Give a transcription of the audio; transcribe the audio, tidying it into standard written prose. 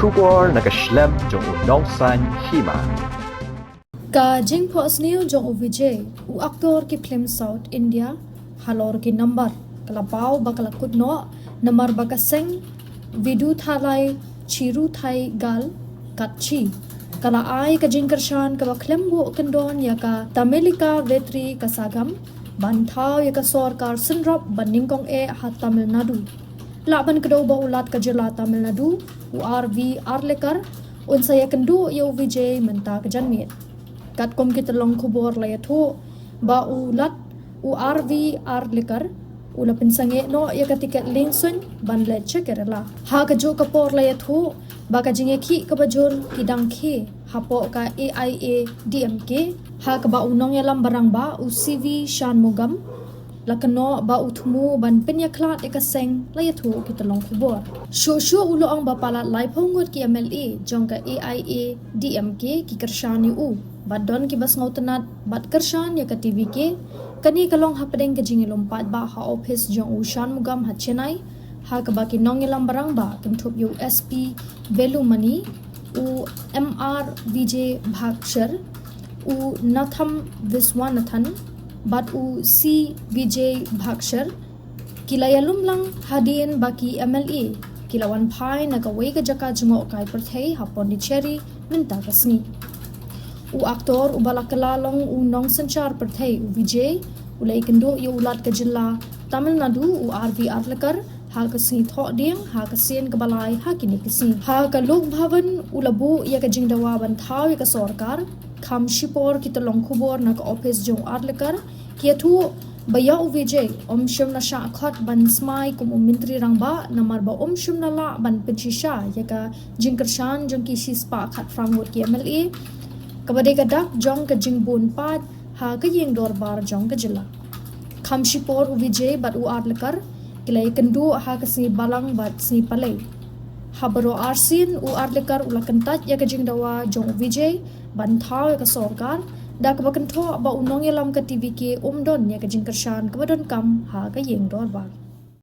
Kubor nakaslem jong unong san Hima. Ka jing pos niyo jong u Vijay, u aktor ki film South India, halor ki number, kalabaw bakalakut no, number bakaseng, vidu thalai, chiru thai gal, katchi. Kala ay ka jing kershan ka baklem bu kendon ya ka Tamilika vetri kasagam, bantau ya ka sorkar senrop bandingkong hat Tamil Nadu. Laban kedua ba ulat ka jela Tamil Nadu, URV Arlekar, unsa Ïakynduh ya Vijay menta kejanmit. Kat kom kita long kubor layatho ba ulat URV Arlekar ula Sangeh no ya katiket lingsun ban leche kerala. Ha ka jo kapor layatho ba ka jingeki ka bajur kidang ke hapo ka AIA DMK ha ka ba unong yalam barang ba UCV Shan Mogam lakano ba utmu ban penyaklat ikaseng layatho kita long kubor. Shu ulo ang bapalat lai pongot ki MLA jong ka AIA DMK ki kershani u badon ki bas ngautanat bat kershan ya ka TVK kani kalong hapadeng ka jingi lompat ba ha office jong u Shan Mogam ha Chennai ha ka ba ki nong yalam barang ba kentup USP Velu Mani u MR Vijay Bhakshar u Natham Viswanathan bat u C Vijay Bhakshar kilayalum lang hadin baki MLA kilawan pai nagaway ka jaka jungok kay perthei hapon ni Cherry minta kasni u aktor u balakalalong u nong sanchar perthei u Vijay u Ïakynduh yu ulat ka jilla Tamil Nadu u RV Arlekar ha kasni thok ding ha kasien ka balai ha kini kasni ha ka lok bhavan u labu ya ka jingdawa ban thau ya ka sorkar kham shipor kita long khubor na ka office jong Arlekar kia thu baya u Vijay shum na sha khot ban smai kum mintri rangba namar ba shum na la ban penchisha ya ka jingkershan jong ki sispa khat frangot ki MLA kabade ka dak jong ka jingbun pat ha ka yeng dor bar jong ka jilla kham shipor u Vijay bat u Arlekar kilai Ïakynduh ha ka sni balang bat sni palai habaro arsin u Arlekar ulakantat ya ka jingdawa jong u Vijay ban thau ya ka sorkar dak bakan tho ba unong yalam ka TVK umdon ya ka jingkershan ka badon kam ha ka yeng dor bar